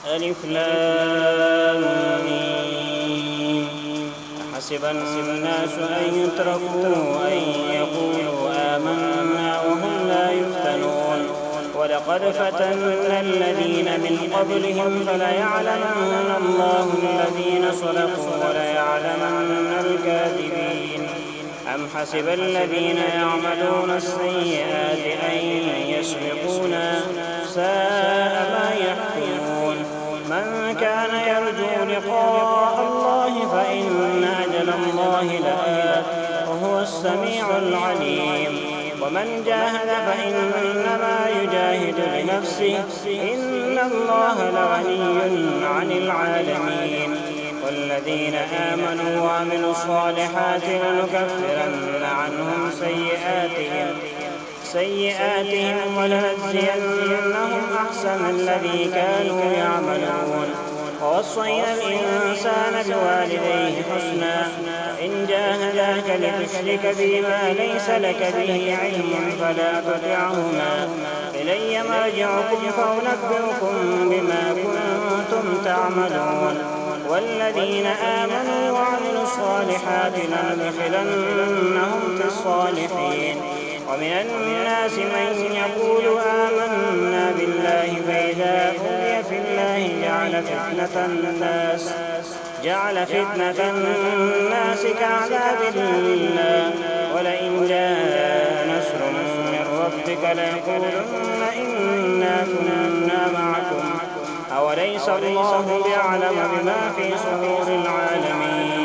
ألف لام ميم. أحسب الناس أن يتركوا أن يقولوا آمنا وهم لا يفتنون ولقد فتنا الذين من قبلهم فليعلمن الله الذين صدقوا وليعلمن الكاذبين. أم حسب الذين يعملون السيئات أن يسبقونا ساء ما يحكمون. من كان يرجو لقاء الله فإن أجل الله لآت وهو السميع العليم. ومن جاهد فإنما يجاهد لنفسه إن الله لغني عن العالمين. والذين آمنوا وعملوا الصالحات لنكفرن عنهم سيئاتهم ولنجزينهم أحسن الذي كانوا يعملون. ووصينا الإنسان بوالديه حسنا فإن جاهداك لتشرك بي ما ليس لك به علم فلا تطعهما إلي مرجعكم فأنبئكم بما كنتم تعملون. والذين آمنوا وعملوا الصالحات لندخلنهم في الصالحين. ومن الناس من يقول آمنا بالله فإذا أوذي في الله جعل فتنة الناس كعذاب الله. ولئن جاء نصر من ربك ليقولن إنا كنا معكم أوليس الله بأعلم بما في صدور العالمين.